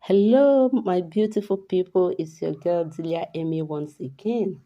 Hello, my beautiful people. It's your girl Delia Amy once again.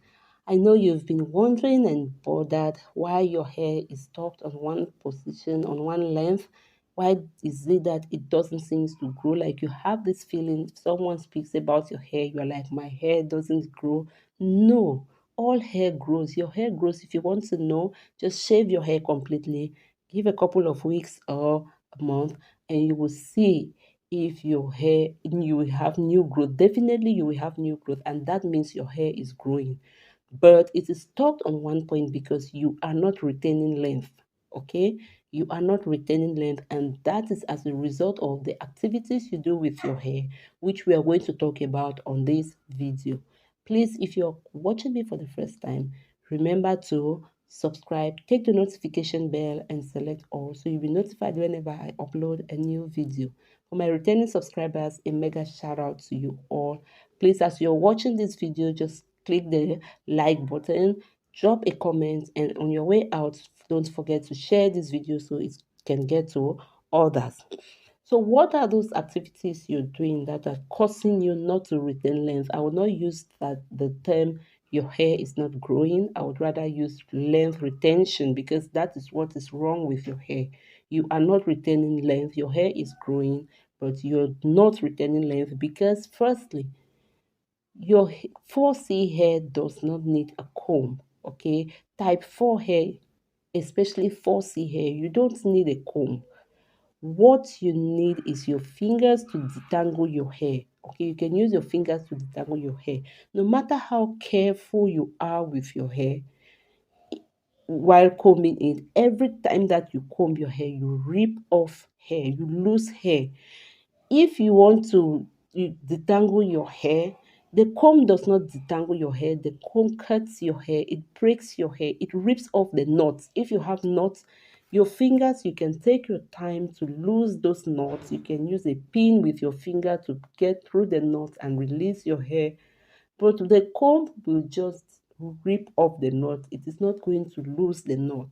I know you've been wondering and bothered why your hair is stuck on one position, on one length. Why is it that it doesn't seem to grow? Like you have this feeling, if someone speaks about your hair, you're like, my hair doesn't grow. No, all hair grows. Your hair grows. If you want to know, just shave your hair completely, give a couple of weeks or a month, and you will see if your hair you will have new growth. Definitely you will have new growth, and that means your hair is growing, but it is stuck on one point because you are not retaining length. Okay, you are not retaining length, and that is as a result of the activities you do with your hair, which we are going to talk about on this video. Please, if you're watching me for the first time, remember to subscribe, take the notification bell and select all so you'll be notified whenever I upload a new video. For my returning subscribers, a mega shout out to you all. Please, as you're watching this video, just click the like button, drop a comment, and on your way out, don't forget to share this video so it can get to others. So what are those activities you're doing that are causing you not to retain length? I will not use that the term your hair is not growing. I would rather use length retention, because that is what is wrong with your hair. You are not retaining length. Your hair is growing, but you're not retaining length because firstly, your 4C hair does not need a comb. Okay, type 4 hair, especially 4C hair, you don't need a comb. What you need is your fingers to detangle your hair. Okay, you can use your fingers to detangle your hair. No matter how careful you are with your hair while combing it, every time that you comb your hair, you rip off hair, you lose hair. If you want to detangle your hair, the comb does not detangle your hair. The comb cuts your hair, it breaks your hair, it rips off the knots. If you have knots, your fingers, you can take your time to lose those knots. You can use a pin with your finger to get through the knots and release your hair, but the comb will just rip off the knot. It is not going to lose the knot.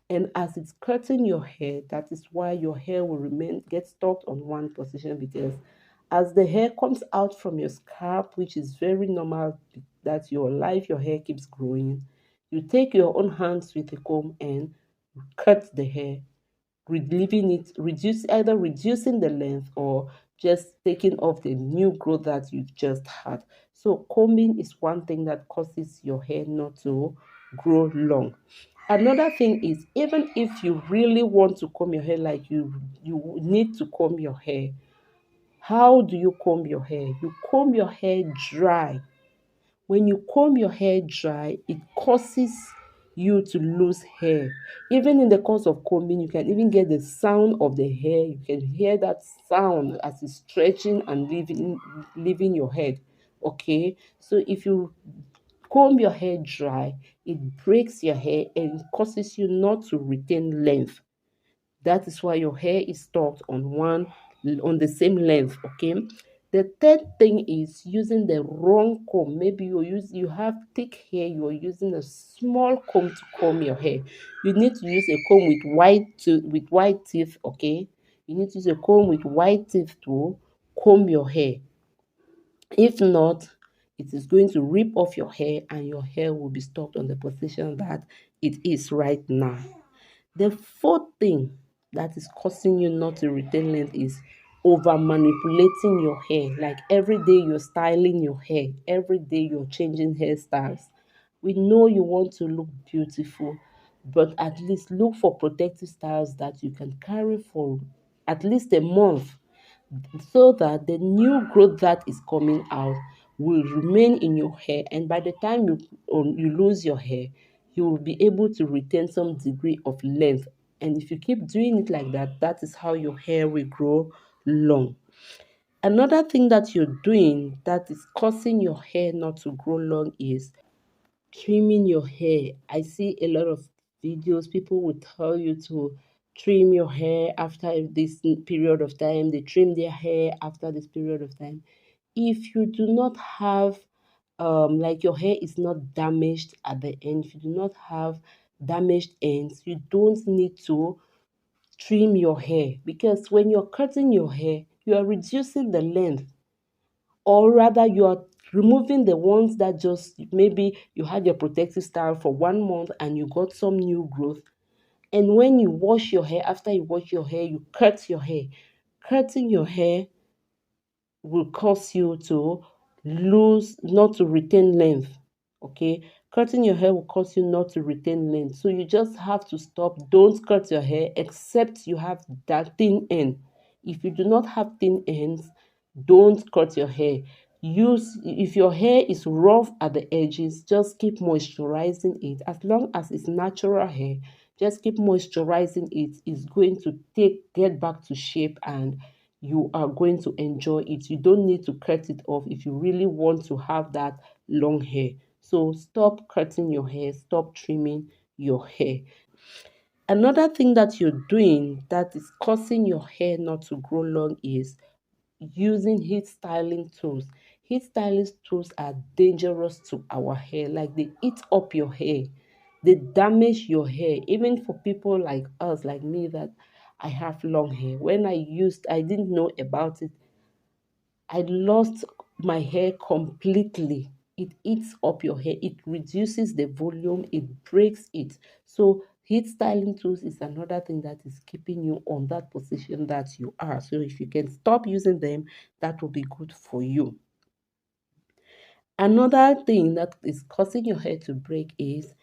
And as it's cutting your hair, that is why your hair will get stuck on one position, because as the hair comes out from your scalp, which is very normal, that your hair keeps growing, you take your own hands with a comb and cut the hair, relieving it, either reducing the length or just taking off the new growth that you just had. So combing is one thing that causes your hair not to grow long. Another thing is, even if you really want to comb your hair, like you need to comb your hair, how do you comb your hair? You comb your hair dry. When you comb your hair dry, it causes you to lose hair. Even in the course of combing, you can even get the sound of the hair. You can hear that sound as it's stretching and leaving your head. Okay, so if you comb your hair dry, it breaks your hair and causes you not to retain length. That is why your hair is stuck on the same length. Okay, the third thing is using the wrong comb. Maybe you have thick hair, you're using a small comb to comb your hair. You need to use a comb with white teeth. Okay, you need to use a comb with white teeth to comb your hair. If not, it is going to rip off your hair and your hair will be stuck on the position that it is right now. The fourth thing that is causing you not to retain length is over manipulating your hair. Like every day you're styling your hair, every day you're changing hairstyles. We know you want to look beautiful, but at least look for protective styles that you can carry for at least a month, so that the new growth that is coming out will remain in your hair, and by the time you lose your hair, you will be able to retain some degree of length. And if you keep doing it like that, that is how your hair will grow long. Another thing that you're doing that is causing your hair not to grow long is trimming your hair. I see a lot of videos, people will tell you to trim your hair after this period of time. They trim their hair after this period of time. If you do not have, like your hair is not damaged at the end, if you do not have damaged ends, you don't need to trim your hair, because when you're cutting your hair, you are reducing the length. or rather you are removing the ones that just maybe you had your protective style for 1 month and you got some new growth. And when you wash your hair, after you wash your hair, you cut your hair. Cutting your hair will cause you to lose, not to retain length. Okay, cutting your hair will cause you not to retain length. So you just have to stop. Don't cut your hair except you have that thin end. If you do not have thin ends, don't cut your hair. Use, if your hair is rough at the edges, just keep moisturizing it. As long as it's natural hair, just keep moisturizing it. It's going to get back to shape, and you are going to enjoy it. You don't need to cut it off if you really want to have that long hair. So stop cutting your hair, stop trimming your hair. Another thing that you're doing that is causing your hair not to grow long is using heat styling tools. Heat styling tools are dangerous to our hair, like they eat up your hair, they damage your hair. Even for people like us, like me, that I have long hair. When I didn't know about it. I lost my hair completely. It eats up your hair, it reduces the volume, it breaks it. So heat styling tools is another thing that is keeping you on that position that you are. So if you can stop using them, that will be good for you. Another thing that is causing your hair to break is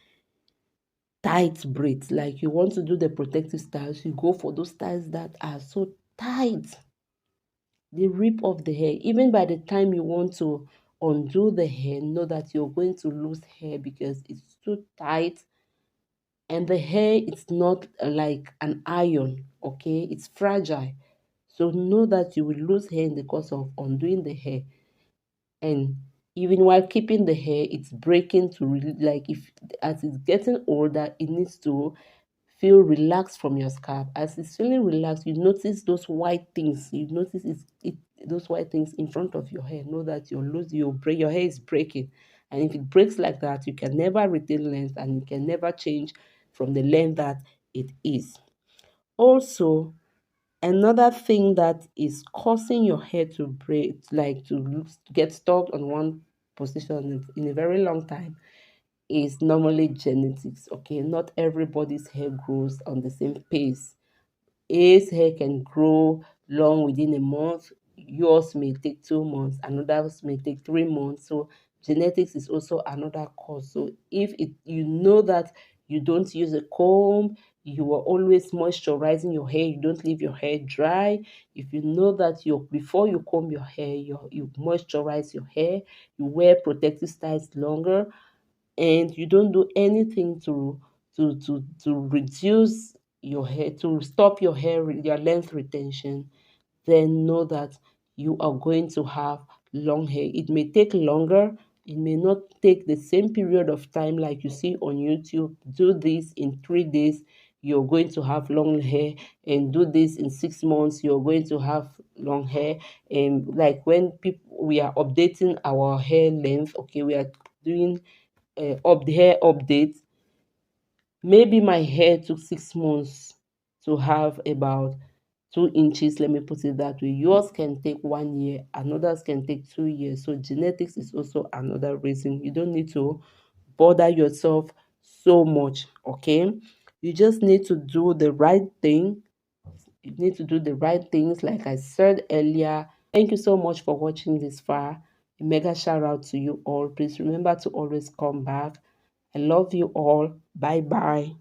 tight braids. Like you want to do the protective styles, you go for those styles that are so tight. They rip off the hair. Even by the time you want to undo the hair, know that you're going to lose hair because it's too tight, and the hair is not like an iron, okay? It's fragile. So know that you will lose hair in the course of undoing the hair. And even while keeping the hair, it's breaking to really, like, if as it's getting older, it needs to feel relaxed from your scalp. As it's feeling relaxed, you notice those white things. You notice those white things in front of your hair. Know that your hair is breaking. And if it breaks like that, you can never retain length, and you can never change from the length that it is. Also, another thing that is causing your hair to break, like to get stuck on one position in a very long time, is normally genetics. Okay, not everybody's hair grows on the same pace. A's hair can grow long within a month. Yours may take 2 months. Another's may take 3 months. So genetics is also another cause. So if you know that you don't use a comb, you are always moisturizing your hair, you don't leave your hair dry. If you know that before you comb your hair, you moisturize your hair, you wear protective styles longer, and you don't do anything to reduce your hair, to stop your length retention, then know that you are going to have long hair. It may take longer, it may not take the same period of time like you see on YouTube. Do this in 3 days, you're going to have long hair, and do this in 6 months, you're going to have long hair. And like when we are updating our hair length, okay, we are doing up the hair update. Maybe my hair took 6 months to have about 2 inches, let me put it that way. Yours can take 1 year, and others can take 2 years. So genetics is also another reason. You don't need to bother yourself so much, okay? You just need to do the right thing. You need to do the right things, like I said earlier. Thank you so much for watching this far. A mega shout out to you all. Please remember to always come back. I love you all. Bye bye.